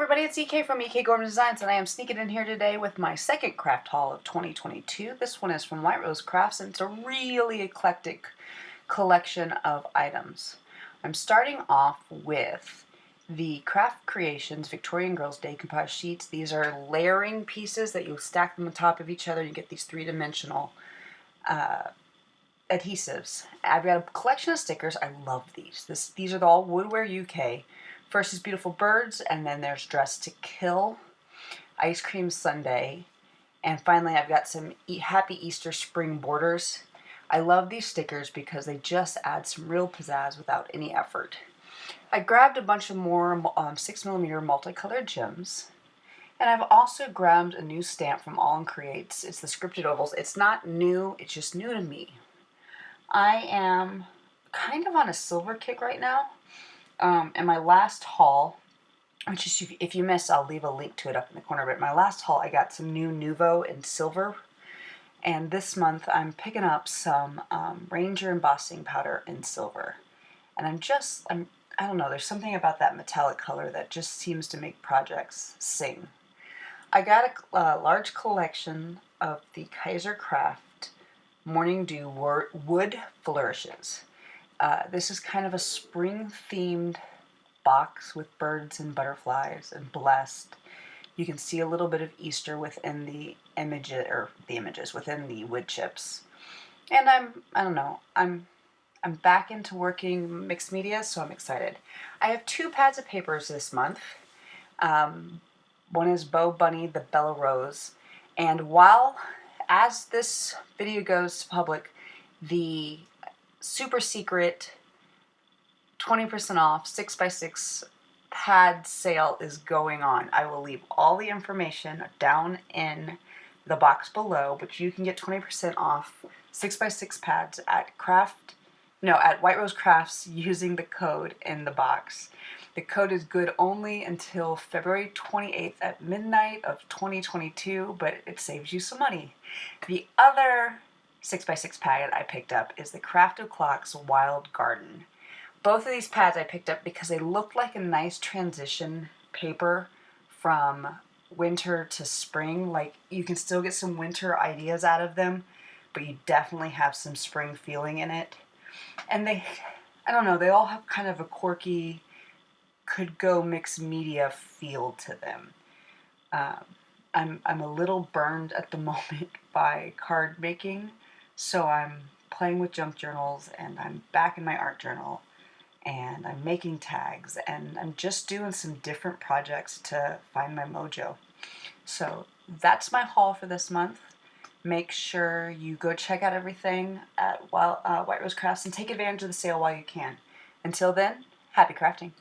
everybody, it's EK from EK Gorman Designs, and I am sneaking in here today with my second craft haul of 2022. This one is from White Rose Crafts, and it's a really eclectic collection of items. I'm starting off with the Craft Creations Victorian Girls Decoupage Sheets. These are layering pieces that you stack them on top of each other, and you get these three-dimensional adhesives. I've got a collection of stickers. I love these. These are all Woodware UK. First is Beautiful Birds, and then there's Dress to Kill, Ice Cream Sundae, and finally I've got some Happy Easter Spring Borders. I love these stickers because they just add some real pizzazz without any effort. I grabbed a bunch of more 6mm multicolored gems, and I've also grabbed a new stamp from All in Creates. It's the Scripted Ovals. It's not new, it's just new to me. I am kind of on a silver kick right now. In my last haul, which is, if you missed, I'll leave a link to it up in the corner, but in my last haul I got some new Nuvo in silver, and this month I'm picking up some Ranger embossing powder in silver, and I don't know, there's something about that metallic color that just seems to make projects sing. I got a large collection of the Kaiser Craft Morning Dew Wood Flourishes. This is kind of a spring-themed box with birds and butterflies and blessed. You can see a little bit of Easter within the images within the wood chips. And I'm back into working mixed media, so I'm excited. I have 2 pads of papers this month. One is Bo Bunny, the Bella Rose, and as this video goes to public, the super secret 20% off 6x6 pad sale is going on. I will leave all the information down in the box below, but you can get 20% off 6x6 pads at White Rose Crafts using the code in the box. The code is good only until February 28th at midnight of 2022, but it saves you some money. The other 6x6 pad I picked up is the Craft O'Clock's Wild Garden. Both of these pads I picked up because they looked like a nice transition paper from winter to spring. Like, you can still get some winter ideas out of them, but you definitely have some spring feeling in it. And they all have kind of a quirky, could go mixed media feel to them. I'm a little burned at the moment by card making, so I'm playing with junk journals, and I'm back in my art journal, and I'm making tags, and I'm just doing some different projects to find my mojo. So that's my haul for this month. Make sure you go check out everything at White Rose Crafts and take advantage of the sale while you can. Until then, happy crafting.